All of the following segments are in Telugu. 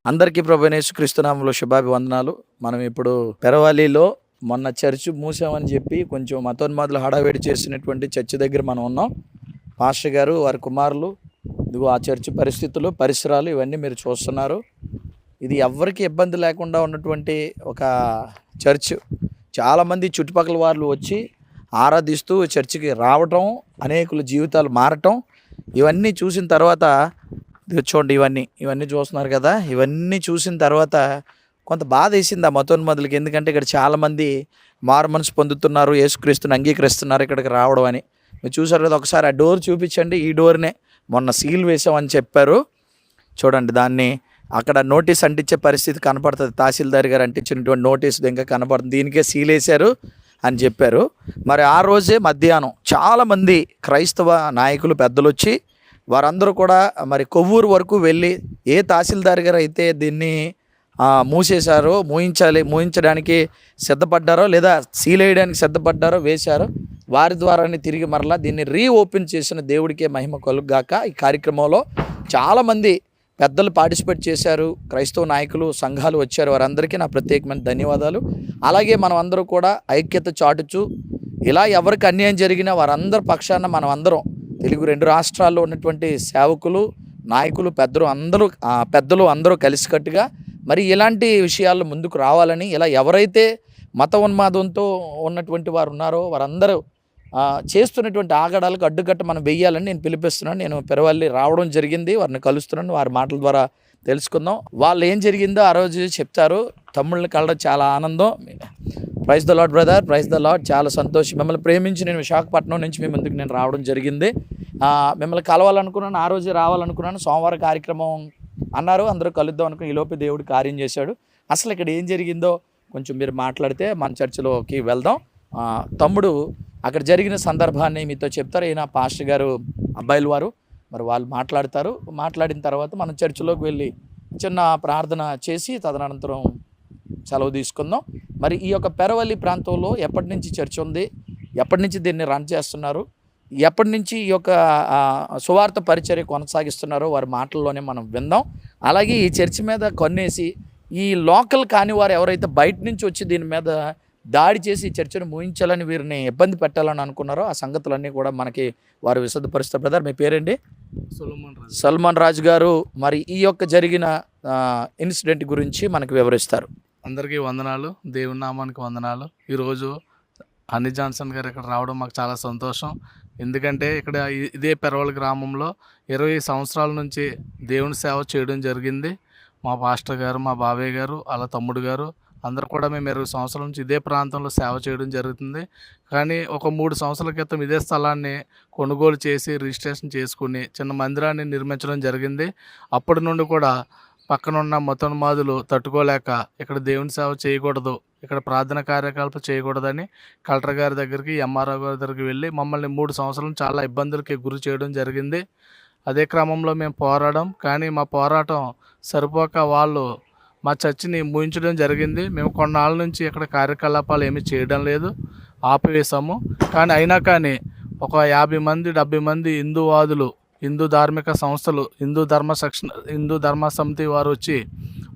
అందరికీ ప్రభువైన యేసుక్రీస్తు నామములో శుభాభివందనాలు. మనం ఇప్పుడు పెరవలిలో మొన్న చర్చ్ మూసామని చెప్పి కొంచెం మతోన్మాదులు హడావిడి చేసినటువంటి చర్చ్ దగ్గర మనం ఉన్నాం. పాస్టర్ గారు, వారి కుమారులు, ఇదిగో ఆ చర్చ్ పరిస్థితులు, పరిసరాలు ఇవన్నీ మీరు చూస్తున్నారు. ఇది ఎవ్వరికి ఇబ్బంది లేకుండా ఉన్నటువంటి ఒక చర్చ్. చాలామంది చుట్టుపక్కల వాళ్ళు వచ్చి ఆరాధిస్తూ చర్చికి రావటం, అనేకుల జీవితాలు మారటం, ఇవన్నీ చూసిన తర్వాత చూడండి, ఇవన్నీ చూస్తున్నారు కదా. ఇవన్నీ చూసిన తర్వాత కొంత బాధ వేసింది ఆ మతోన్మాదులకి. ఎందుకంటే ఇక్కడ చాలామంది మారు మనసు పొందుతున్నారు, యేసుక్రీస్తుని అంగీకరిస్తున్నారు ఇక్కడికి రావడం అని. మీరు చూసారు కదా, ఒకసారి ఆ డోర్ చూపించండి. ఈ డోర్నే మొన్న సీల్ వేసామని చెప్పారు. చూడండి, దాన్ని అక్కడ నోటీస్ అంటించే పరిస్థితి కనపడుతుంది. తహసీల్దార్ గారు అంటించినటువంటి నోటీస్ ఇంకా కనపడుతుంది. దీనికే సీల్ వేశారు అని చెప్పారు. మరి ఆ రోజే మధ్యాహ్నం చాలామంది క్రైస్తవ నాయకులు, పెద్దలు వచ్చి వారందరూ కూడా మరి కొవ్వూరు వరకు వెళ్ళి ఏ తహసీల్దార్ గారు అయితే దీన్ని మూసేశారో, మూయించడానికి సిద్ధపడ్డారో, లేదా సీల్ వేయడానికి సిద్ధపడ్డారో, వేశారో, వారి ద్వారానే తిరిగి మరలా దీన్ని రీఓపెన్ చేసిన దేవుడికే మహిమ కలుగుగాక. ఈ కార్యక్రమంలో చాలామంది పెద్దలు పార్టిసిపేట్ చేశారు, క్రైస్తవ నాయకులు, సంఘాలు వచ్చారు. వారందరికీ నా ప్రత్యేకమైన ధన్యవాదాలు. అలాగే మనం అందరూ కూడా ఐక్యత చాటుచు ఇలా ఎవరికి అన్యాయం జరిగినా వారందరి పక్షాన మనం అందరం తెలుగు 2 రాష్ట్రాల్లో ఉన్నటువంటి సేవకులు, నాయకులు, పెద్దలు అందరూ కలిసికట్టుగా మరి ఇలాంటి విషయాల్లో ముందుకు రావాలని, ఇలా ఎవరైతే మత ఉన్మాదంతో ఉన్నటువంటి వారు ఉన్నారో వారందరూ చేస్తున్నటువంటి ఆగడాలకు అడ్డుకట్ట మనం వెయ్యాలని నేను పిలిపిస్తున్నాను. నేను పెరవల్లి రావడం జరిగింది, వారిని కలుస్తున్నాను. వారి మాటల ద్వారా తెలుసుకుందాం. వాళ్ళు ఏం జరిగిందో ఆ రోజు చెప్తారు. తమ్ముళ్ళని కలడం చాలా ఆనందం. Praise the lord brother, praise the lord. చాలా సంతోషం. మిమ్మల్ని ప్రేమించి నేను విశాఖపట్నం నుంచి మీ ముందుకు నేను రావడం జరిగింది. మిమ్మల్ని కలవాలనుకున్నాను, ఆ రోజే రావాలనుకున్నాను. సోమవారం కార్యక్రమం అన్నారు, అందరూ కలుద్దాం అనుకుని ఈలోపు దేవుడు కార్యం చేశాడు. అసలు ఇక్కడ ఏం జరిగిందో కొంచెం మీరు మాట్లాడితే మన చర్చిలోకి వెళ్దాం. తమ్ముడు అక్కడ జరిగిన సందర్భాన్ని మీతో చెప్తారు. ఈయన పాస్టర్ గారు అబ్బాయిలు వారు, మరి వాళ్ళు మాట్లాడతారు. మాట్లాడిన తర్వాత మనం చర్చిలోకి వెళ్ళి చిన్న ప్రార్థన చేసి తదనంతరం సెలవు తీసుకుందాం. మరి ఈ యొక్క పెరవల్లి ప్రాంతంలో ఎప్పటి నుంచి చర్చ్ ఉంది, ఎప్పటి నుంచి దీన్ని రన్ చేస్తున్నారు, ఎప్పటి నుంచి ఈ యొక్క సువార్త పరిచర్య కొనసాగిస్తున్నారో వారి మాటల్లోనే మనం విందాం. అలాగే ఈ చర్చ్ మీద కొన్నేసి ఈ లోకల్ కాని వారు ఎవరైతే బయట నుంచి వచ్చి దీని మీద దాడి చేసి చర్చను ముగించాలని, వీరిని ఇబ్బంది పెట్టాలని అనుకున్నారో ఆ సంగతులన్నీ కూడా మనకి వారు విశదపరుస్తారు. బ్రదర్, మీ పేరేంటి? సల్మాన్ రాజు గారు. మరి ఈ యొక్క జరిగిన ఇన్సిడెంట్ గురించి మనకు వివరిస్తారు. అందరికీ వందనాలు, దేవుని నామానికి వందనాలు. ఈరోజు హనీ జాన్సన్ గారు ఇక్కడ రావడం మాకు చాలా సంతోషం. ఎందుకంటే ఇక్కడ ఇదే పెరవల్ గ్రామంలో 20 సంవత్సరాల నుంచి దేవుని సేవ చేయడం జరిగింది. మా పాస్టర్ గారు, మా బాబాయ్ గారు, అలా తమ్ముడు గారు అందరూ కూడా మేము 20 సంవత్సరాల నుంచి ఇదే ప్రాంతంలో సేవ చేయడం జరుగుతుంది. కానీ ఒక 3 సంవత్సరాల క్రితం ఇదే స్థలాన్ని కొనుగోలు చేసి రిజిస్ట్రేషన్ చేసుకుని చిన్న మందిరాన్ని నిర్మించడం జరిగింది. అప్పటి నుండి కూడా పక్కనున్న మతోన్మాదులు తట్టుకోలేక ఇక్కడ దేవుని సేవ చేయకూడదు, ఇక్కడ ప్రార్థన కార్యకలాపాలు చేయకూడదని కలెక్టర్ గారి దగ్గరికి, ఎంఆర్ఓ గారి దగ్గరికి వెళ్ళి మమ్మల్ని 3 సంవత్సరాలు చాలా ఇబ్బందులకి గురి చేయడం జరిగింది. అదే క్రమంలో మేము పోరాడాం. కానీ మా పోరాటం సరిపోక వాళ్ళు మా చర్చిని మూయించడం జరిగింది. మేము కొన్నాళ్ళ నుంచి ఇక్కడ కార్యకలాపాలు ఏమీ చేయడం లేదు, ఆపివేశాము. కానీ అయినా కానీ ఒక 50 మంది 70 మంది హిందూవాదులు, హిందూ ధార్మిక సంస్థలు, హిందూ ధర్మ సమితి వారు వచ్చి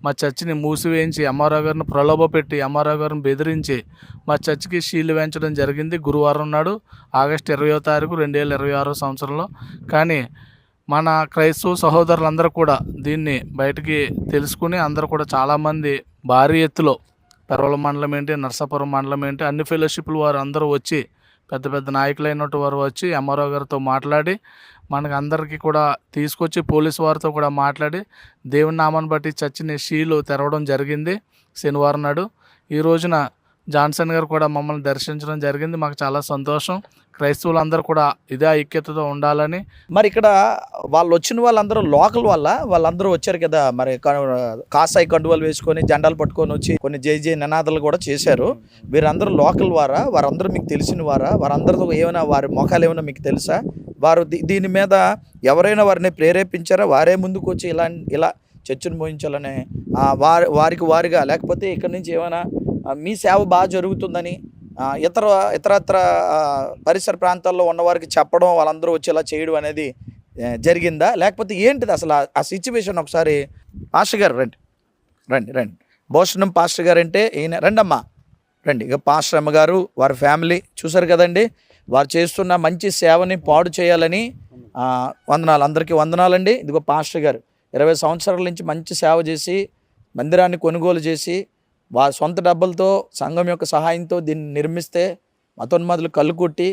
మా చర్చిని మూసివేయించి ఎంఆర్ఓ గారిని ప్రలోభపెట్టి, ఎంఆర్ఓ గారిని బెదిరించి మా చర్చికి షీల్డ్ వేయించడం జరిగింది. గురువారం నాడు ఆగస్టు 20వ తారీఖు 2026 సంవత్సరంలో. కానీ మన క్రైస్తవ సహోదరులందరూ కూడా దీన్ని బయటికి తెలుసుకుని అందరూ కూడా చాలామంది భారీ ఎత్తులో పెరవల మండలం ఏంటి, నర్సాపురం మండలం ఏంటి, అన్ని ఫెలోషిప్లు వారు అందరూ వచ్చి, పెద్ద పెద్ద నాయకులైనట్టు వారు వచ్చి ఎంఆర్ఓ గారితో మాట్లాడి మనకు అందరికీ కూడా తీసుకొచ్చి పోలీసు వారితో కూడా మాట్లాడి దేవుని నామాన్ని బట్టి చర్చిని షీలు తెరవడం జరిగింది శనివారం నాడు. ఈ రోజున జాన్సన్ గారు కూడా మమ్మల్ని దర్శించడం జరిగింది. మాకు చాలా సంతోషం. క్రైస్తవులందరూ కూడా ఇదే ఐక్యతతో ఉండాలని. మరి ఇక్కడ వాళ్ళు వచ్చిన వాళ్ళందరూ లోకల్ వాళ్ళందరూ వచ్చారు కదా. మరి కాసాయి కండువాలు వేసుకొని, జెండాలు పట్టుకొని వచ్చి కొన్ని జై నినాదాలు కూడా చేశారు. వీరందరూ లోకల్ వారందరూ మీకు తెలిసిన వారందరితో ఏమైనా వారి మొఖాలు ఏమైనా మీకు తెలుసా? వారు దీని మీద ఎవరైనా వారిని ప్రేరేపించారా? వారే ముందుకు వచ్చి ఇలా చర్చను మోయించాలని వారిగా, లేకపోతే ఇక్కడి నుంచి ఏమైనా మీ సేవ బాగా జరుగుతుందని ఇతరత్ర పరిసర ప్రాంతాల్లో ఉన్నవారికి చెప్పడం, వాళ్ళందరూ వచ్చి ఇలా చేయడం అనేది జరిగిందా? లేకపోతే ఏంటిది అసలు ఆ సిచ్యువేషన్? ఒకసారి ఆశ గారు రండి. రండి రండి. భూషణం పాస్టర్ గారు అంటే ఈయన. రండమ్మా రండి. ఇక పాస్టర్ అమ్మగారు వారి ఫ్యామిలీ చూసారు కదండి. వారు చేస్తున్న మంచి సేవని పాడు చేయాలని వందనాలు, అందరికీ వందనాలండి. ఇదిగో పాస్టర్ గారు 20 సంవత్సరాల నుంచి మంచి సేవ చేసి మందిరాన్ని కొనుగోలు చేసి వారి సొంత డబ్బులతో సంఘం యొక్క సహాయంతో దీన్ని నిర్మిస్తే మతోన్మాదులు కళ్ళు కొట్టి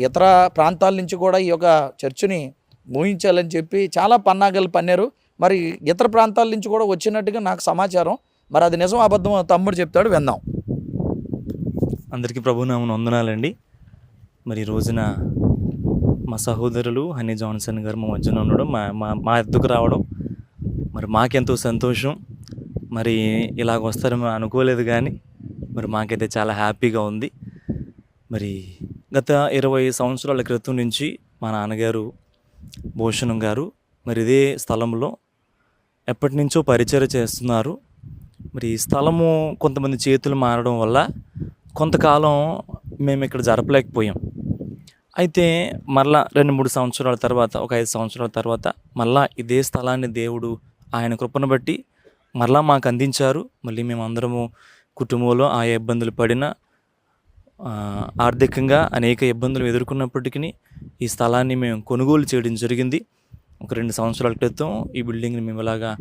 ఇతర ప్రాంతాల నుంచి కూడా ఈ యొక్క చర్చిని మూయించాలని చెప్పి చాలా పన్నాగాలు పన్నారు. మరి ఇతర ప్రాంతాల నుంచి కూడా వచ్చినట్టుగా నాకు సమాచారం. మరి అది నిజం అబద్ధం తమ్ముడు చెప్తాడు, విందాం. అందరికీ ప్రభునామమున వందనాలండి. మరి ఈ రోజున మా సహోదరులు హనీ జాన్సన్ గారు మా మధ్యన ఉండడం, మా ఎద్దుకు రావడం మరి మాకెంతో సంతోషం. మరి ఇలాగ వస్తారని అనుకోలేదు, కానీ మరి మాకైతే చాలా హ్యాపీగా ఉంది. మరి గత 20 సంవత్సరాల క్రితం నుంచి మా నాన్నగారు భూషణం గారు మరి ఇదే స్థలంలో ఎప్పటి నుంచో పరిచయం చేస్తున్నారు. మరి ఈ స్థలము కొంతమంది చేతులు మారడం వల్ల కొంతకాలం మేము ఇక్కడ జరపలేకపోయాం. అయితే మరలా 2-3 సంవత్సరాల తర్వాత, ఒక 5 సంవత్సరాల తర్వాత మళ్ళా ఇదే స్థలాన్ని దేవుడు ఆయన కృపను బట్టి మరలా మాకు అందించారు. మళ్ళీ మేమందరము కుటుంబంలో ఆ ఇబ్బందులు పడిన ఆర్థికంగా అనేక ఇబ్బందులు ఎదుర్కొన్నప్పటికీ ఈ స్థలాన్ని మేము కొనుగోలు చేయడం జరిగింది. ఒక 2 సంవత్సరాల క్రితం ఈ బిల్డింగ్ని మేము ఇలాగా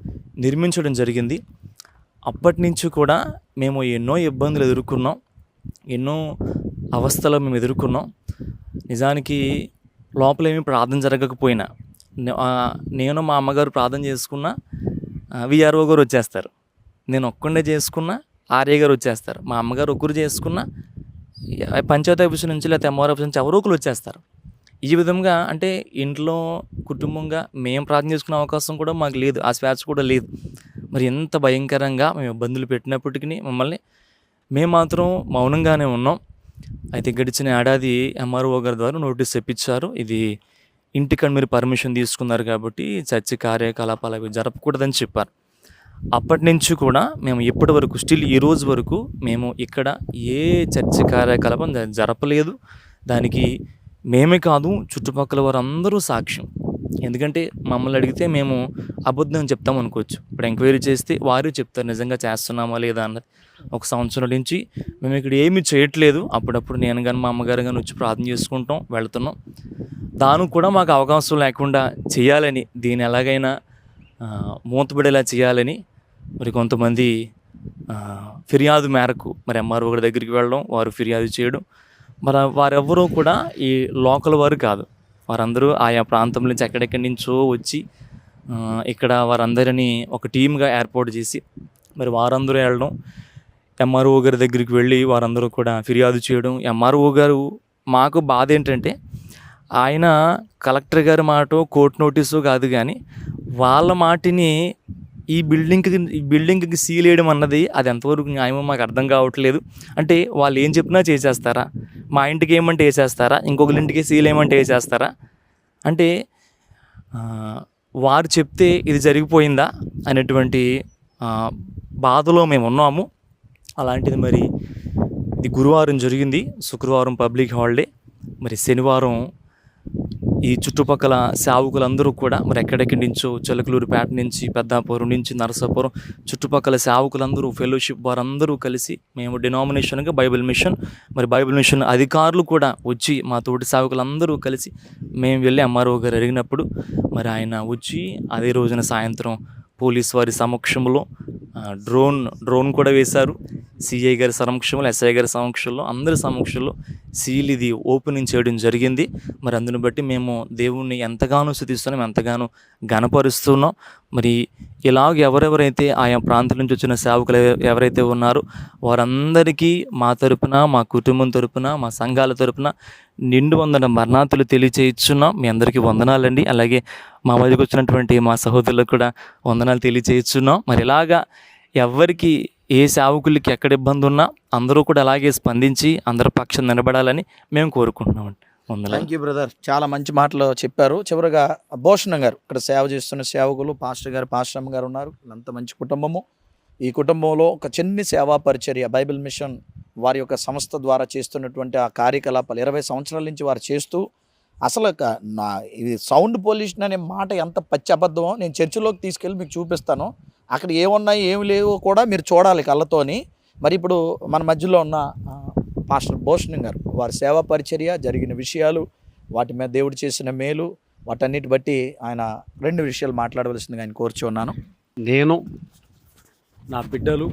నిర్మించడం జరిగింది. అప్పటి నుంచి కూడా మేము ఎన్నో ఇబ్బందులు ఎదుర్కొన్నాం, ఎన్నో అవస్థలు మేము ఎదుర్కొన్నాం. నిజానికి లోపల ఏమీ ప్రార్థన జరగకపోయినా నేను మా అమ్మగారు ప్రార్థన చేసుకున్న విఆర్ఓ గారు వచ్చేస్తారు, నేను ఒక్కడే చేసుకున్న ఆర్ఏ గారు వచ్చేస్తారు, మా అమ్మగారు ఒకరు చేసుకున్న పంచాయతీ ఆఫీస్ నుంచి లేకపోతే ఎంఆర్ ఆఫీస్ నుంచి ఎవరో ఒకరు వచ్చేస్తారు. ఈ విధంగా అంటే ఇంట్లో కుటుంబంగా మేము ప్రార్థన చేసుకునే అవకాశం కూడా మాకు లేదు, ఆ స్వేచ్ఛ కూడా లేదు. మరి ఎంత భయంకరంగా మేము ఇబ్బందులు పెట్టినప్పటికీ మమ్మల్ని మేము మాత్రం మౌనంగానే ఉన్నాం. అయితే గడిచిన ఏడాది ఎంఆర్ఓ గారి ద్వారా నోటీస్ తెప్పించారు. ఇది ఇంటికని మీరు పర్మిషన్ తీసుకున్నారు కాబట్టి చర్చి కార్యకలాపాలు అవి జరపకూడదని చెప్పారు. అప్పటి నుంచి కూడా మేము ఇప్పటి వరకు స్టిల్ ఈ రోజు వరకు మేము ఇక్కడ ఏ చర్చి కార్యకలాపం జరపలేదు. దానికి మేమే కాదు, చుట్టుపక్కల వారందరూ సాక్ష్యం. ఎందుకంటే మమ్మల్ని అడిగితే మేము అబద్ధం చెప్తాం అనుకోవచ్చు. ఇప్పుడు ఎంక్వైరీ చేస్తే వారు చెప్తారు నిజంగా చేస్తున్నామా లేదా అన్నది. 1 సంవత్సరం నుంచి మేము ఇక్కడ ఏమీ చేయట్లేదు. అప్పుడప్పుడు నేను కానీ మా అమ్మగారు కానీ వచ్చి ప్రార్థన చేసుకుంటాం, వెళ్తున్నాం. దానికి కూడా మాకు అవకాశం లేకుండా చేయాలని, దీన్ని ఎలాగైనా మూతపడేలా చేయాలని మరి కొంతమంది ఫిర్యాదు మేరకు మరి ఎంఆర్ఓ గారి దగ్గరికి వెళ్ళడం, వారు ఫిర్యాదు చేయడం. మరి వారెవ్వరూ కూడా ఈ లోకల్ వారు కాదు, వారందరూ ఆయా ప్రాంతం నుంచి ఎక్కడెక్కడి నుంచో వచ్చి ఇక్కడ వారందరినీ ఒక టీమ్గా ఏర్పాటు చేసి మరి వారందరూ వెళ్ళడం, ఎంఆర్ఓ గారి దగ్గరికి వెళ్ళి వారందరూ కూడా ఫిర్యాదు చేయడం. ఎంఆర్ఓ గారు మాకు బాధ ఏంటంటే ఆయన కలెక్టర్ గారి మాట కోర్టు నోటీసు కాదు, కానీ వాళ్ళ మాటిని ఈ బిల్డింగ్కి సీల్ వేయడం అన్నది అది ఎంతవరకు న్యాయమో మాకు అర్థం కావట్లేదు. అంటే వాళ్ళు ఏం చెప్పినా చేసేస్తారా? మా ఇంటికి ఏమంటే వేసేస్తారా? ఇంకొకరి ఇంటికి సీల్ ఏమంటే వేసేస్తారా? అంటే వారు చెప్తే ఇది జరిగిపోయిందా అనేటువంటి బాధలో మేము ఉన్నాము. అలాంటిది మరి ఇది గురువారం జరిగింది, శుక్రవారం పబ్లిక్ హాలిడే. మరి శనివారం ఈ చుట్టుపక్కల సేవకులందరూ కూడా మరి ఎక్కడెక్కడి నుంచో చిలకలూరుపేట నుంచి, పెద్దాపురం నుంచి, నరసాపురం చుట్టుపక్కల సేవకులందరూ ఫెలోషిప్ వారందరూ కలిసి మేము డినామినేషన్గా బైబిల్ మిషన్ అధికారులు కూడా వచ్చి మా తోటి సేవకులందరూ కలిసి మేము వెళ్ళి ఎంఆర్ఓ గారు అడిగినప్పుడు మరి ఆయన వచ్చి అదే రోజున సాయంత్రం పోలీస్ వారి సమక్షంలో డ్రోన్ కూడా వేశారు. సిఐ గారి సమక్షంలో, ఎస్ఐ గారి సమక్షంలో, అందరి సమక్షంలో సీల్ ఇది ఓపెనింగ్ చేయడం జరిగింది. మరి అందుని బట్టి మేము దేవుణ్ణి ఎంతగానో స్తుతిస్తున్నాం, ఎంతగానో ఘనపరుస్తున్నాం. మరి ఇలాగ ఎవరెవరైతే ఆయా ప్రాంతం నుంచి వచ్చిన సేవకులు ఎవరైతే ఉన్నారో వారందరికీ మా తరపున, మా కుటుంబం తరపున, మా సంఘాల తరపున నిండు వందన మరణాతులు తెలియచేయించున్నాం. మీ అందరికీ వందనాలండి. అలాగే మా మధ్యకు వచ్చినటువంటి మా సహోదరులకు కూడా వందనాలు తెలియచేయించున్నాం. మరి ఇలాగా ఎవరికి ఏ సేవకులకి ఎక్కడ ఇబ్బంది ఉన్నా అందరూ కూడా అలాగే స్పందించి అందరి పక్షం నిలబడాలని మేము కోరుకుంటున్నామండి. థ్యాంక్ యూ బ్రదర్, చాలా మంచి మాటలు చెప్పారు. చివరిగా భూషణం గారు, ఇక్కడ సేవ చేస్తున్న సేవకులు పాస్టర్ అమ్మ గారు ఉన్నారు. అంత మంచి కుటుంబము. ఈ కుటుంబంలో ఒక చిన్ని సేవా పరిచర్య బైబిల్ మిషన్ వారి యొక్క సంస్థ ద్వారా చేస్తున్నటువంటి ఆ కార్యకలాపాలు 20 సంవత్సరాల నుంచి వారు చేస్తూ అసలు ఇది సౌండ్ పొల్యూషన్ అనే మాట ఎంత పచ్చి అబద్ధమో నేను చర్చిలోకి తీసుకెళ్ళి మీకు చూపిస్తాను. అక్కడ ఏమున్నాయి ఏమి లేవో కూడా మీరు చూడాలి కళ్ళతోని. మరి ఇప్పుడు మన మధ్యలో ఉన్న పాస్టర్ భూషణ్ గారు వారి సేవా పరిచర్య జరిగిన విషయాలు, వాటి మీద దేవుడు చేసిన మేలు, వాటన్నిటి బట్టి ఆయన 2 విషయాలు మాట్లాడవలసిందిగా ఆయన కోరుచున్నాను. నేను నా బిడ్డలు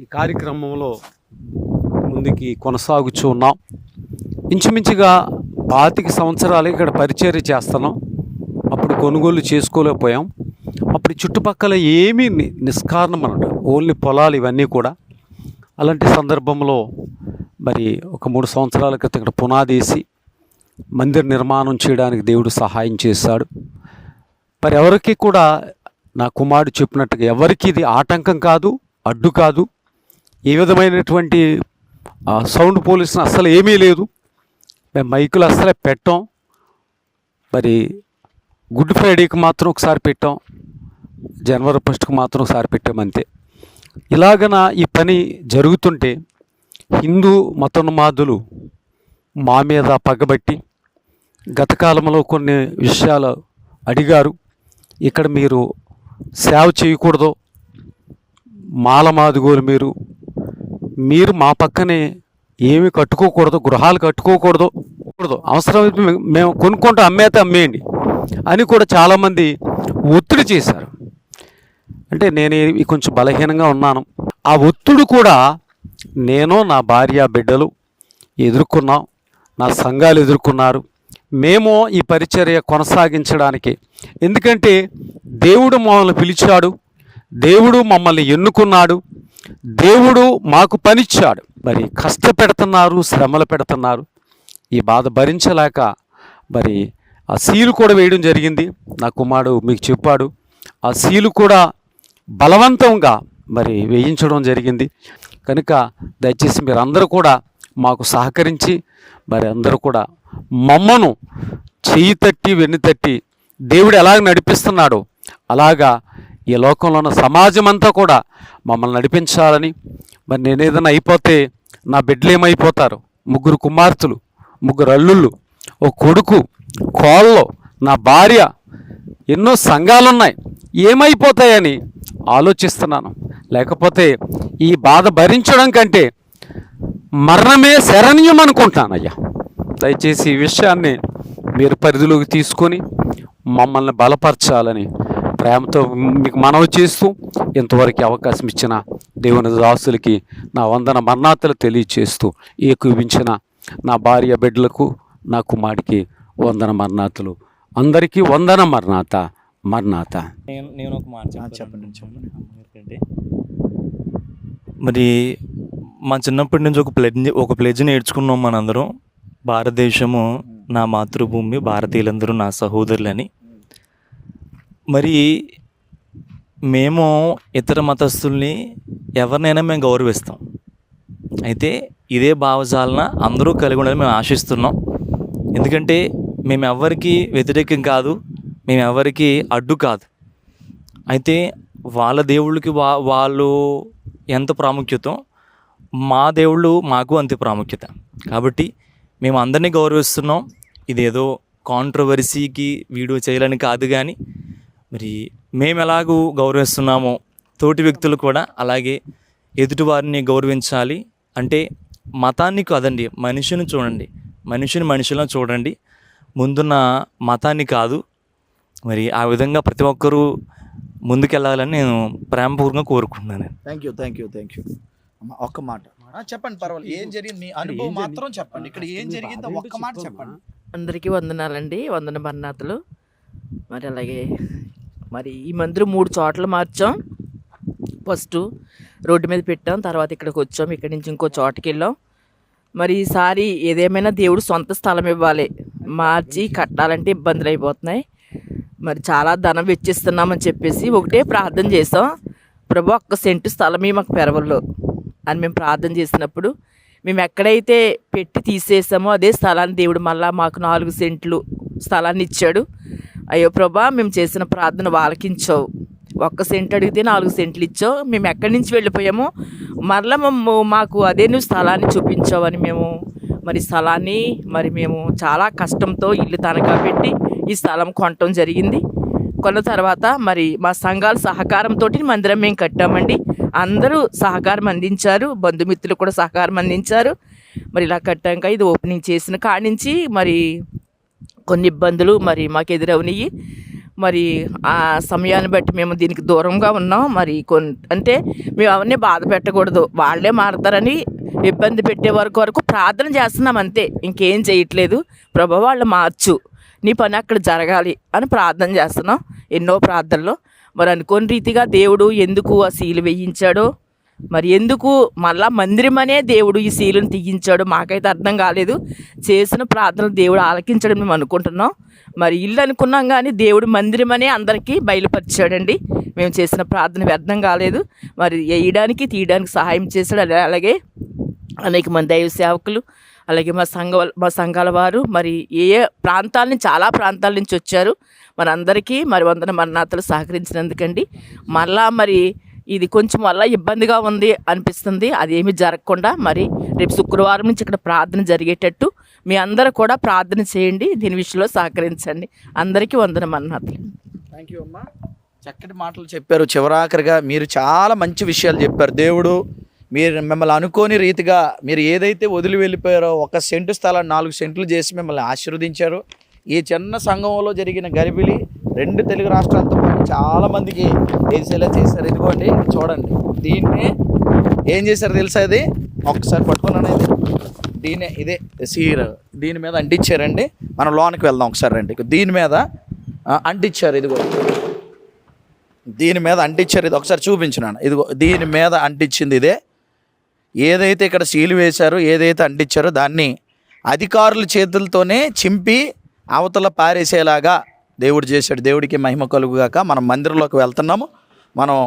ఈ కార్యక్రమంలో ముందుకి కొనసాగుచూ ఉన్నాం. ఇంచుమించుగా 25 సంవత్సరాలు ఇక్కడ పరిచర్య చేస్తున్నాం. అప్పుడు కొనుగోలు చేసుకోలేకపోయాం. అప్పుడు చుట్టుపక్కల ఏమీ నిష్కారణం అన్నమాట, ఓన్లీ పొలాలు ఇవన్నీ కూడా. అలాంటి సందర్భంలో మరి ఒక 3 సంవత్సరాల క్రితం ఇక్కడ పునాది వేసి మందిర నిర్మాణం చేయడానికి దేవుడు సహాయం చేశాడు. మరి ఎవరికి కూడా నా కుమారుడు చెప్పినట్టుగా ఎవరికి ఇది ఆటంకం కాదు, అడ్డు కాదు. ఏ విధమైనటువంటి సౌండ్ పొల్యూషన్ అస్సలు ఏమీ లేదు. మేము మైకులు అస్సలే పెట్టాం. మరి గుడ్ ఫ్రైడేకి మాత్రం ఒకసారి పెట్టాం, జనవరి 1కి మాత్రం ఒకసారి పెట్టామంతే. ఇలాగన ఈ పని జరుగుతుంటే హిందూ మతోన్మాదులు మా మీద పగబట్టి గత కాలంలో కొన్ని విషయాలు అడిగారు. ఇక్కడ మీరు సేవ చేయకూడదు, మాలమాదిగోలు మీరు మా పక్కనే ఏమి కట్టుకోకూడదు, గృహాలు కట్టుకోకూడదు, అవసరమైతే మేము కొనుక్కుంటూ అమ్మేస్తే అమ్మేయండి అని కూడా చాలామంది ఒత్తిడి చేశారు. అంటే నేను కొంచెం బలహీనంగా ఉన్నాను. ఆ ఒత్తిడి కూడా నేను, నా భార్య, బిడ్డలు ఎదుర్కొన్నాం, నా సంఘాలు ఎదుర్కొన్నారు. మేము ఈ పరిచర్య కొనసాగించడానికి, ఎందుకంటే దేవుడు మమ్మల్ని పిలిచాడు, దేవుడు మమ్మల్ని ఎన్నుకున్నాడు, దేవుడు మాకు పనిచ్చాడు. మరి కష్టపెడుతున్నారు, శ్రమలు పెడుతున్నారు. ఈ బాధ భరించలేక మరి ఆ సీలు కూడా వేయడం జరిగింది. నా కుమారుడు మీకు చెప్పాడు, ఆ సీలు కూడా బలవంతంగా మరి వేయించడం జరిగింది. కనుక దయచేసి మీరు అందరూ కూడా మాకు సహకరించి మరి అందరూ కూడా మమ్మను చెయ్యి తట్టి వెన్ను తట్టి దేవుడు ఎలాగ నడిపిస్తున్నాడో అలాగా ఈ లోకంలో ఉన్న సమాజం అంతా కూడా మమ్మల్ని నడిపించాలని. మరి నేను ఏదైనా అయిపోతే నా బిడ్డలు ఏమైపోతారు? 3 కుమార్తెలు, 3 అల్లుళ్ళు, ఒక కొడుకు, కోళ్ళు, నా భార్య, ఎన్నో సంఘాలున్నాయి, ఏమైపోతాయని ఆలోచిస్తున్నాను. లేకపోతే ఈ బాధ భరించడం కంటే మరణమే శరణ్యం అనుకుంటాను. అయ్యా, దయచేసి ఈ విషయాన్ని మీరు పరిధిలోకి తీసుకొని మమ్మల్ని బలపరచాలని ప్రేమతో మీకు మనవి చేస్తూ ఇంతవరకు అవకాశం ఇచ్చిన దేవుని దాసులకి నా వందన మరణాతలు తెలియచేస్తూ ఏకీవించిన నా భార్య, బిడ్డలకు, నా కుమారుడికి వందన మరణాతలు. అందరికీ వందన మరణాత. నేను ఒక మాట చెప్పండి. మరి మా చిన్నప్పటి నుంచి ఒక ప్లెడ్జ్ నేర్చుకున్నాం మనందరం. భారతదేశము నా మాతృభూమి, భారతీయులందరూ నా సహోదరులని. మరి మేము ఇతర మతస్థుల్ని ఎవరినైనా మేము గౌరవిస్తాం. అయితే ఇదే భావజాలన అందరూ కలిగి ఉండాలని మేము ఆశిస్తున్నాం. ఎందుకంటే మేము ఎవరికి వ్యతిరేకం కాదు, మేము ఎవరికి అడ్డు కాదు. అయితే వాళ్ళ దేవుళ్ళకి వాళ్ళు ఎంత ప్రాముఖ్యత, మా దేవుళ్ళు మాకు అంతే ప్రాముఖ్యత. కాబట్టి మేము అందరినీ గౌరవిస్తున్నాం. ఇదేదో కాంట్రవర్సీకి వీడియో చేయాలని కాదు, కానీ మరి మేము ఎలాగూ గౌరవిస్తున్నామో తోటి వ్యక్తులు కూడా అలాగే ఎదుటివారిని గౌరవించాలి. అంటే మతాన్ని కాదండి, మనిషిని చూడండి, మనిషిలా చూడండి, ముందున్న మతాన్ని కాదు. మరి ఆ విధంగా ప్రతి ఒక్కరూ ముందుకెళ్ళాలని నేను ప్రేమపూర్వకంగా కోరుకుంటున్నాను. Thank you. ఒక్క మాట చెప్పండి, పర్వాలేదు. ఏం జరిగింది మీ అనుభవం మాత్రం చెప్పండి. ఇక్కడ ఏం జరిగిందో ఒక్క మాట చెప్పండి. అందరికీ వందనాలండి, వందన మరణాతలు. మరి అలాగే మరి ఈ మందిరం 3 చోట్ల మార్చాం. ఫస్ట్ రోడ్డు మీద పెట్టాం, తర్వాత ఇక్కడికి వచ్చాం, ఇక్కడి నుంచి ఇంకో చోటకి వెళ్ళాం. మరి ఈసారి ఏదేమైనా దేవుడు సొంత స్థలం ఇవ్వాలి, మార్చి కట్టాలంటే ఇబ్బందులు అయిపోతున్నాయి. మరి చాలా ధనం వెచ్చిస్తున్నామని చెప్పేసి ఒకటే ప్రార్థన చేసాం, ప్రభు 1 సెంటు స్థలమే మాకు పెరవల్లో అని మేము ప్రార్థన చేసినప్పుడు, మేము ఎక్కడైతే పెట్టి తీసేసామో అదే స్థలాన్ని దేవుడు మళ్ళీ మాకు 4 సెంట్లు స్థలాన్ని ఇచ్చాడు. అయ్యో ప్రభా, మేము చేసిన ప్రార్థన వాళ్ళకించావు, 1 సెంటు అడిగితే 4 సెంట్లు ఇచ్చావు, మేము ఎక్కడి నుంచి వెళ్ళిపోయామో మరలా మాకు అదే నువ్వు స్థలాన్ని చూపించావని మేము మరి స్థలాన్ని మేము చాలా కష్టంతో ఇల్లు తనఖా పెట్టి ఈ స్థలం కొనటం జరిగింది. కొన్న తర్వాత మరి మా సంఘాల సహకారంతో మందిరం మేము కట్టామండి. అందరూ సహకారం అందించారు, బంధుమిత్రులు కూడా సహకారం అందించారు. మరి ఇలా కట్టాక ఇది ఓపెనింగ్ చేసిన కాడి నుంచి మరి కొన్ని ఇబ్బందులు మరి మాకు ఎదురవునాయి. మరి ఆ సమయాన్ని బట్టి మేము దీనికి దూరంగా ఉన్నాం. మరి అంటే మేము అవన్నీ బాధ పెట్టకూడదు, వాళ్ళే మారుతారని ఇబ్బంది పెట్టే వరకు ప్రార్థన చేస్తున్నాం అంతే, ఇంకేం చేయట్లేదు. ప్రభు వాళ్ళు మార్చు, నీ పని అక్కడ జరగాలి అని ప్రార్థన చేస్తున్నాం, ఎన్నో ప్రార్థనలు. మరి అనుకోని రీతిగా దేవుడు ఎందుకు ఆ సీలు వేయించాడో, మరి ఎందుకు మళ్ళా మందిరం అనే దేవుడు ఈ సీలును తీయించాడో మాకైతే అర్థం కాలేదు. చేసిన ప్రార్థనలు దేవుడు ఆలకించడం మేము అనుకుంటున్నాం. మరి ఇల్లు అనుకున్నాం కానీ దేవుడు మందిరం అనే అందరికీ బయలుపరిచాడండి. మేము చేసిన ప్రార్థన వ్యర్థం కాలేదు. మరి వేయడానికి తీయడానికి సహాయం చేశాడు. అలాగే అనేక మంది దైవ సేవకులు, అలాగే మా సంఘాల వారు మరి ప్రాంతాల నుంచి, చాలా ప్రాంతాల నుంచి వచ్చారు. మనందరికీ మరి వందన మరణాతలు సహకరించినందుకండి. మళ్ళా మరి ఇది కొంచెం వల్ల ఇబ్బందిగా ఉంది అనిపిస్తుంది. అదేమీ జరగకుండా మరి రేపు శుక్రవారం నుంచి ఇక్కడ ప్రార్థన జరిగేటట్టు మీ అందరూ కూడా ప్రార్థన చేయండి, దీని విషయంలో సహకరించండి. అందరికీ వందన మరణాతలు. థ్యాంక్ యూ అమ్మా, చక్కటి మాటలు చెప్పారు. చివరాఖరిగా మీరు చాలా మంచి విషయాలు చెప్పారు. దేవుడు మిమ్మల్ని అనుకోని రీతిగా మీరు ఏదైతే వదిలి వెళ్ళిపోయారో 1 సెంటు స్థలాన్ని 4 సెంట్లు చేసి మిమ్మల్ని ఆశీర్వదించారు. ఈ చిన్న సంఘంలో జరిగిన గరిబిలి 2 తెలుగు రాష్ట్రాలతో పాటు చాలామందికి తెలిసేలా చేశారు. ఇదిగోండి చూడండి, దీన్నే ఏం చేశారు తెలుసా? ఇది ఒక్కసారి పట్టుకున్నాను. దీనే ఇదే సీర్ దీని మీద అంటించారండి. మనం లోనికి వెళ్దాం ఒకసారి రండి. దీని మీద అంటించారు. ఇదిగో దీని మీద అంటించారు. ఇది ఒకసారి చూపించినాను. ఇదిగో దీని మీద అంటించింది ఇదే. ఏదైతే ఇక్కడ సీలు వేశారో, ఏదైతే అంటించారో దాన్ని అధికారుల చేతులతోనే చింపి అవతల పారేసేలాగా దేవుడు చేశాడు. దేవుడికి మహిమ కలుగుగాక. మనం మందిరంలోకి వెళ్తున్నాము. మనం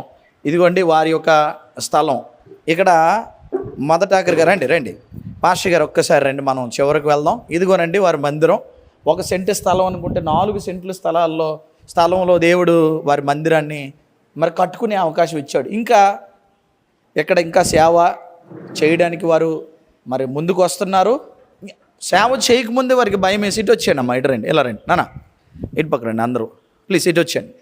ఇదిగోండి వారి యొక్క స్థలం. ఇక్కడ మొదట రండి పాస్టర్ గారు ఒక్కసారి రండి, మనం చివరికి వెళ్దాం. ఇదిగోనండి వారి మందిరం. 1 సెంటు స్థలం అనుకుంటే 4 సెంట్ల స్థలంలో దేవుడు వారి మందిరాన్ని మరి కట్టుకునే అవకాశం ఇచ్చాడు. ఇంకా సేవ చేయడానికి వారు మరి ముందుకు వస్తున్నారు. సేవ చేయకముందే వారికి భయం వేసి ఇటు వచ్చేయండి అమ్మా, ఇటు రండి, ఇలా రండి నాన్న, ఇటు పక్క రండి అందరూ ప్లీజ్, ఇటు వచ్చేయండి.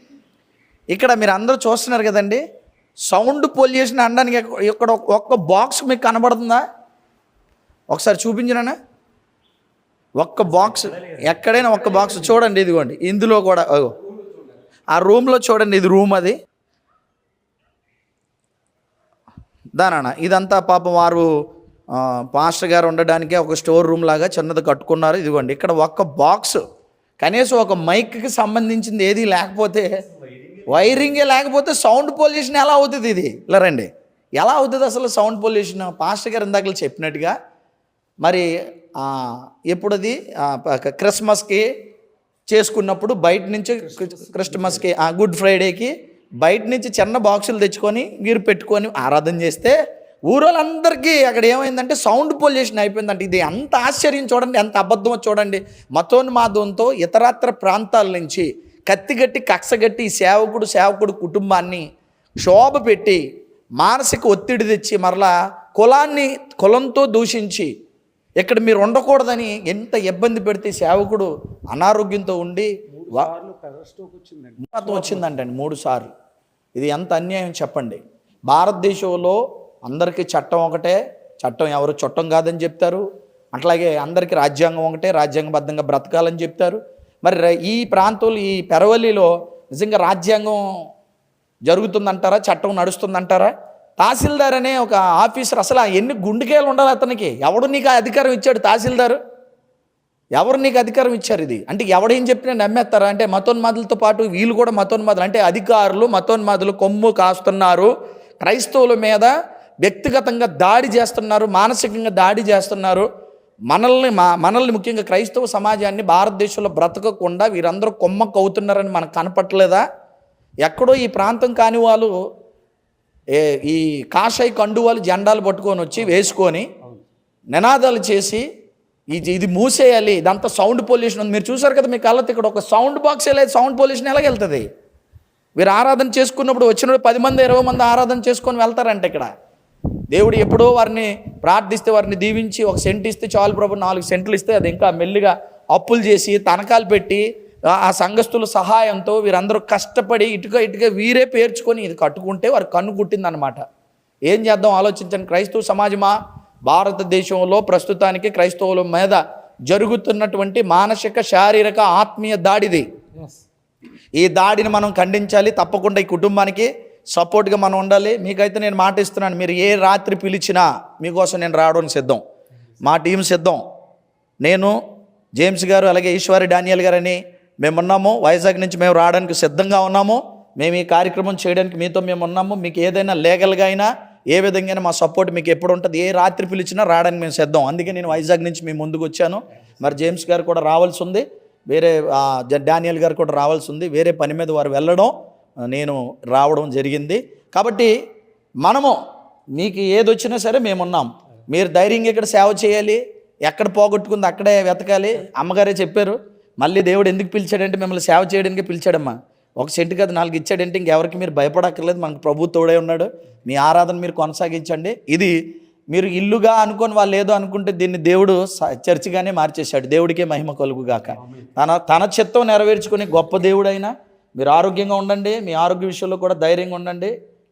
ఇక్కడ మీరు అందరూ చూస్తున్నారు కదండి, సౌండ్ పొల్యూషన్ అనడానికి ఇక్కడ ఒక్క బాక్స్ మీకు కనబడుతుందా? ఒకసారి చూపించినా ఒక్క బాక్స్, ఎక్కడైనా ఒక్క బాక్స్ చూడండి. ఇదిగోండి ఇందులో కూడా ఆ రూమ్లో చూడండి, ఇది రూమ్ అది దానా. ఇదంతా పాపం వారు పాస్టర్ గారు ఉండడానికే ఒక స్టోర్ రూమ్ లాగా చిన్నది కట్టుకున్నారు. ఇదిగోండి ఇక్కడ ఒక్క బాక్స్, కనీసం ఒక మైక్కి సంబంధించింది ఏది లేకపోతే, వైరింగే లేకపోతే సౌండ్ పొల్యూషన్ ఎలా అవుతుంది? ఇది ఇలా రండి, ఎలా అవుతుంది అసలు సౌండ్ పొల్యూషన్? పాస్టర్ గారు ఇందాక చెప్పినట్టుగా మరి ఎప్పుడు అది క్రిస్మస్కి చేసుకున్నప్పుడు బయట నుంచి, క్రిస్మస్కి గుడ్ ఫ్రైడేకి బయట నుంచి చిన్న బాక్సులు తెచ్చుకొని మీరు పెట్టుకొని ఆరాధన చేస్తే ఊరోళ్ళందరికీ అక్కడ ఏమైందంటే సౌండ్ పొల్యూషన్ అయిపోయిందంటే. ఇది ఎంత ఆశ్చర్యం చూడండి, ఎంత అబద్ధమో చూడండి. మతోన్మాదంతో ఇతరత్ర ప్రాంతాల నుంచి కత్తిగట్టి కక్షగట్టి ఈ సేవకుడు కుటుంబాన్ని క్షోభ పెట్టి మానసిక ఒత్తిడి తెచ్చి మరలా కులంతో దూషించి ఇక్కడ మీరు ఉండకూడదని ఎంత ఇబ్బంది పెడితే సేవకుడు అనారోగ్యంతో ఉండి వచ్చిందంటండి 3 సార్లు. ఇది ఎంత అన్యాయం చెప్పండి. భారతదేశంలో అందరికీ చట్టం ఒకటే, చట్టం ఎవరు చట్టం కాదని చెప్తారు. అట్లాగే అందరికీ రాజ్యాంగం ఒకటే, రాజ్యాంగబద్ధంగా బ్రతకాలని చెప్తారు. మరి ఈ ప్రాంతంలో ఈ పెరవల్లిలో నిజంగా రాజ్యాంగం జరుగుతుందంటారా, చట్టం నడుస్తుందంటారా? తహసీల్దార్ అనే ఒక ఆఫీసర్, అసలు ఎన్ని గుండెకాయలు ఉండాలి అతనికి? ఎవడు నీకు అధికారం ఇచ్చాడు? తహసీల్దారు ఎవరు నీకు అధికారం ఇచ్చారు? ఇది అంటే ఎవడేం చెప్పినా నమ్మేస్తారా? అంటే మతోన్మాదులతో పాటు వీళ్ళు కూడా మతోన్మాదులు, అంటే అధికారులు మతోన్మాదులు కొమ్ము కాస్తున్నారు, క్రైస్తవుల మీద వ్యక్తిగతంగా దాడి చేస్తున్నారు, మానసికంగా దాడి చేస్తున్నారు. మనల్ని ముఖ్యంగా క్రైస్తవ సమాజాన్ని భారతదేశంలో బ్రతకకుండా వీరందరూ కొమ్మకు అవుతున్నారని మనకు కనపట్లేదా? ఎక్కడో ఈ ప్రాంతం కాని వాళ్ళు ఈ కాషాయ కండువాలు జెండాలు పట్టుకొని వచ్చి వేసుకొని నినాదాలు చేసి ఇది మూసేయాలి, ఇదంతా సౌండ్ పొల్యూషన్ ఉంది. మీరు చూసారు కదా మీ కళ్ళతో, ఇక్కడ ఒక సౌండ్ బాక్స్ లేదు, సౌండ్ పొల్యూషన్ ఎలాగెళ్తుంది? వీరు ఆరాధన చేసుకున్నప్పుడు వచ్చినప్పుడు 10 మంది 20 మంది ఆరాధన చేసుకొని వెళ్తారంట. ఇక్కడ దేవుడు ఎప్పుడో వారిని ప్రార్థిస్తే, వారిని దీవించి 1 సెంటు ఇస్తే చాలు ప్రభు, 4 సెంట్లు ఇస్తే అది ఇంకా మెల్లిగా అప్పులు చేసి తనఖాలు పెట్టి ఆ సంఘస్థుల సహాయంతో వీరందరూ కష్టపడి ఇటుక వీరే పేర్చుకొని ఇది కట్టుకుంటే వారు కన్ను కుట్టిందనమాట. ఏం చేద్దాం ఆలోచించండి. క్రైస్తవ సమాజమా, భారతదేశంలో ప్రస్తుతానికి క్రైస్తవుల మీద జరుగుతున్నటువంటి మానసిక, శారీరక, ఆత్మీయ దాడిది. ఈ దాడిని మనం ఖండించాలి. తప్పకుండా ఈ కుటుంబానికి సపోర్ట్గా మనం ఉండాలి. మీకైతే నేను మాట ఇస్తున్నాను, మీరు ఏ రాత్రి పిలిచినా మీకోసం నేను రావడానికి సిద్ధం. మా టీం సిద్ధం. నేను, జేమ్స్ గారు, అలాగే ఈశ్వరి డానియల్ గారని మేమున్నాము. వైజాగ్ నుంచి మేము రావడానికి సిద్ధంగా ఉన్నాము. మేము ఈ కార్యక్రమం చేయడానికి మీతో మేము ఉన్నాము. మీకు ఏదైనా లీగల్గా అయినా ఏ విధంగా మా సపోర్ట్ మీకు ఎప్పుడు ఉంటుంది. ఏ రాత్రి పిలిచినా రావడానికి మేము సిద్ధం. అందుకే నేను వైజాగ్ నుంచి మీ ముందుకు వచ్చాను. మరి జేమ్స్ గారు కూడా రావాల్సి ఉంది, వేరే డానియల్ గారు కూడా రావాల్సి ఉంది. వేరే పని మీద వారు వెళ్ళడం, నేను రావడం జరిగింది. కాబట్టి మనము మీకు ఏది వచ్చినా సరే మేమున్నాం. మీరు ధైర్యంగా ఇక్కడ సేవ చేయాలి. ఎక్కడ పోగొట్టుకుంది అక్కడే వెతకాలి. అమ్మగారే చెప్పారు, మళ్ళీ దేవుడు ఎందుకు పిలిచాడంటే మిమ్మల్ని సేవ చేయడానికి పిలిచాడమ్మా. 1 సెంటు కదా 4 ఇచ్చాడంటే ఇంకెవరికి మీరు భయపడక్కర్లేదు. మనకు ప్రభు తోడే ఉన్నాడు. మీ ఆరాధన మీరు కొనసాగించండి. ఇది మీరు ఇల్లుగా అనుకొని వాళ్ళు ఏదో అనుకుంటే దీన్ని దేవుడు చర్చిగానే మార్చేశాడు. దేవుడికే మహిమ కలుగుగాక. తన చిత్తం నెరవేర్చుకుని గొప్ప దేవుడైనా మీరు ఆరోగ్యంగా ఉండండి. మీ ఆరోగ్య విషయంలో కూడా ధైర్యంగా ఉండండి.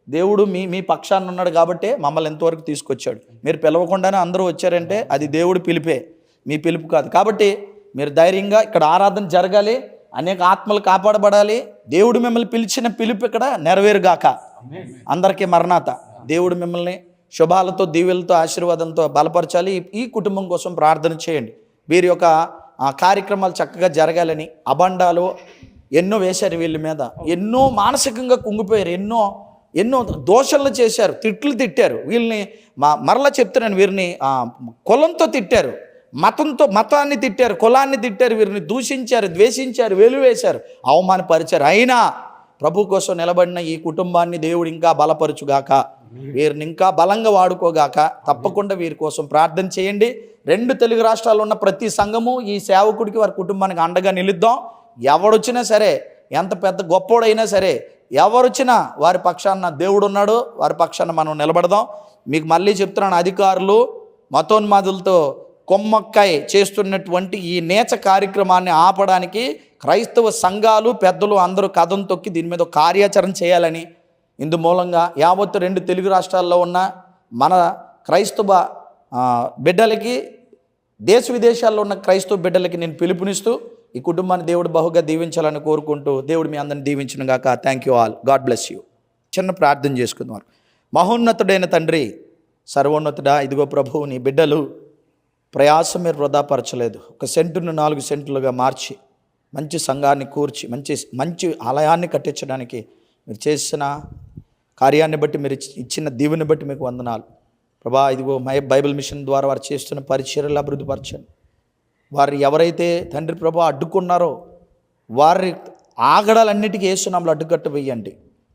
దేవుడు మీ పక్షాన్ని ఉన్నాడు కాబట్టి మమ్మల్ని ఎంతవరకు తీసుకొచ్చాడు. మీరు పిలవకుండానే అందరూ వచ్చారంటే అది దేవుడు పిలిపే, మీ పిలుపు కాదు. కాబట్టి మీరు ధైర్యంగా ఇక్కడ ఆరాధన జరగాలి. అనేక ఆత్మలు కాపాడబడాలి. దేవుడు మిమ్మల్ని పిలిచిన పిలుపు ఇక్కడ నెరవేరుగాక. అందరికీ మరణాత. దేవుడు మిమ్మల్ని శుభాలతో, దీవెలతో, ఆశీర్వాదంతో బలపరచాలి. ఈ కుటుంబం కోసం ప్రార్థన చేయండి. వీరి యొక్క కార్యక్రమాలు చక్కగా జరగాలని. అబండాలు ఎన్నో వేశారు వీళ్ళ మీద, ఎన్నో మానసికంగా కుంగిపోయారు, ఎన్నో దోషాలు చేశారు, తిట్లు తిట్టారు. వీళ్ళని మరలా చెప్తున్నాను, వీరిని కులంతో తిట్టారు, మతాన్ని తిట్టారు, కులాన్ని తిట్టారు, వీరిని దూషించారు, ద్వేషించారు, వెలువేశారు, అవమానపరిచారు. అయినా ప్రభు కోసం నిలబడిన ఈ కుటుంబాన్ని దేవుడు ఇంకా బలపరచుగాక, వీరిని ఇంకా బలంగా వాడుకోగాక. తప్పకుండా వీరి కోసం ప్రార్థన చేయండి. 2 తెలుగు రాష్ట్రాల్లో ఉన్న ప్రతి సంఘము ఈ సేవకుడికి, వారి కుటుంబానికి అండగా నిలుద్దాం. ఎవడొచ్చినా సరే, ఎంత పెద్ద గొప్పోడైనా సరే, ఎవరొచ్చినా వారి పక్షాన దేవుడు ఉన్నాడు. వారి పక్షాన మనం నిలబడదాం. మీకు మళ్ళీ చెప్తున్నాను, అధికారులు మతోన్మాదులతో కొమ్మక్కాయ చేస్తున్నటువంటి ఈ నీచ కార్యక్రమాన్ని ఆపడానికి క్రైస్తవ సంఘాలు, పెద్దలు అందరూ కథం తొక్కి దీని మీద కార్యాచరణ చేయాలని, ఇందు మూలంగా యావత్తు 2 తెలుగు రాష్ట్రాల్లో ఉన్న మన క్రైస్తవ బిడ్డలకి, దేశ విదేశాల్లో ఉన్న క్రైస్తవ బిడ్డలకి నేను పిలుపునిస్తూ ఈ కుటుంబాన్ని దేవుడు బహుగా దీవించాలని కోరుకుంటూ, దేవుడు మీ అందరిని దీవించును గాక. Thank you all. God bless you. చిన్న ప్రార్థన చేసుకుందాం. మహోన్నతుడైన తండ్రి, సర్వోన్నతుడా, ఇదిగో ప్రభు, నీ బిడ్డలు ప్రయాసం మీరు వృధాపరచలేదు. 1 సెంటును 4 సెంట్లుగా మార్చి మంచి సంఘాన్ని కూర్చి మంచి ఆలయాన్ని కట్టించడానికి మీరు చేసిన కార్యాన్ని బట్టి, మీరు ఇచ్చిన దీవెని బట్టి మీకు వందనాలు ప్రభా. ఇదిగో బైబిల్ మిషన్ ద్వారా వారు చేస్తున్న పరిచర్యలు అభివృద్ధిపరచండి. వారు ఎవరైతే తండ్రి ప్రభా అడ్డుకున్నారో వారి ఆగడాలన్నిటికీ యేసునామములో అడ్డుకట్ట వేయండి.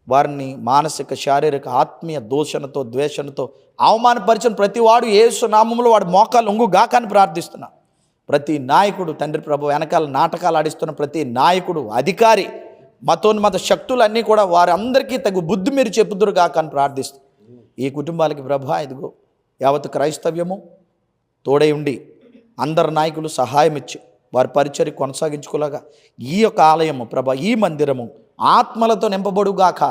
వారిని మానసిక, శారీరక, ఆత్మీయ దూషణతో, ద్వేషణతో అవమానపరిచిన ప్రతి వాడు యేసునామములో వాడి మోకాలు ఒంగుగాకని ప్రార్థిస్తున్నా. ప్రతి నాయకుడు తండ్రి ప్రభు వెనకాల నాటకాలు ఆడిస్తున్న ప్రతి నాయకుడు, అధికారి, మతోన్మత శక్తులన్నీ కూడా వారందరికీ తగు బుద్ధి మీరు చెప్పుదురుగాక అని ప్రార్థిస్తూ, ఈ కుటుంబాలకి ప్రభా ఇదిగో యావత్ క్రైస్తవ్యము తోడై ఉండి అందరు నాయకులు సహాయం ఇచ్చి వారి పరిచర్య కొనసాగించుకోలేగా ఈ యొక్క ఆలయము ప్రభా, ఈ మందిరము ఆత్మలతో నింపబడుగాక.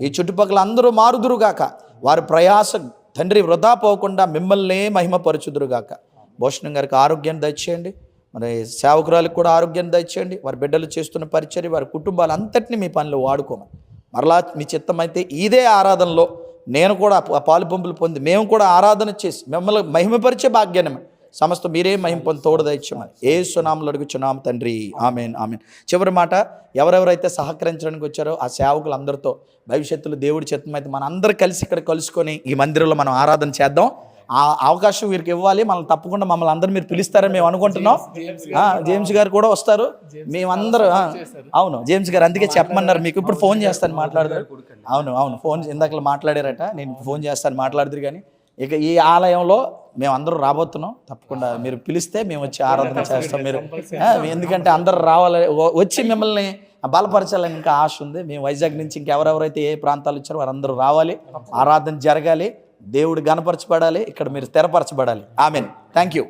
ఈ చుట్టుపక్కల అందరూ మారుదురుగాక. వారి ప్రయాస తండ్రి వృధా పోకుండా మిమ్మల్నే మహిమపరచుదురుగాక. భూషణం గారికి ఆరోగ్యాన్ని దయచేయండి. మరి సేవకురాలకు కూడా ఆరోగ్యాన్ని దయచేయండి. వారి బిడ్డలు చేస్తున్న పరిచర్య, వారి కుటుంబాలంతటినీ మీ పనిలో వాడుకోమని, మరలా మీ చిత్తమైతే ఇదే ఆరాధనలో నేను కూడా పాలు పంపులు పొంది మేము కూడా ఆరాధన చేసి మిమ్మల్ని మహిమపరిచే భాగ్యాన్ని సమస్త మీరే మహిమ పొంది తోడు దయచేయమని యేసు నామములో అడుగుచున్నాం తండ్రి. ఆమేన్, ఆమేన్. చివరి మాట, ఎవరెవరైతే సహకరించడానికి వచ్చారో ఆ సేవకులందరితో భవిష్యత్తులో దేవుడి చిత్తమైతే మన అందరూ కలిసి ఇక్కడ కలుసుకొని ఈ మందిరంలో మనం ఆరాధన చేద్దాం. ఆ అవకాశం వీరికి ఇవ్వాలి. మనం తప్పకుండా మమ్మల్ని అందరూ మీరు పిలుస్తారని మేము అనుకుంటున్నాం. జేమ్స్ గారు కూడా వస్తారు. మేమందరూ అవును, జేమ్స్ గారు అందుకే చెప్పమన్నారు. మీకు ఇప్పుడు ఫోన్ చేస్తాను, మాట్లాడతారు. అవును, ఫోన్ ఇందాక మాట్లాడారట. నేను ఫోన్ చేస్తాను, మాట్లాడదురు. కానీ ఇక ఈ ఆలయంలో మేము అందరూ రాబోతున్నాం. తప్పకుండా మీరు పిలిస్తే మేము వచ్చి ఆరాధన చేస్తాం. మీరు ఎందుకంటే అందరూ రావాలి, వచ్చి మిమ్మల్ని బలపరచాలని ఇంకా ఆశ ఉంది. మేము వైజాగ్ నుంచి ఇంకెవరెవరైతే ఏ ప్రాంతాలు వచ్చారో వారందరూ రావాలి, ఆరాధన జరగాలి, దేవుడు గణపరచబడాలి, ఇక్కడ మీరు స్థిరపరచబడాలి. ఆమెన్. Thank you.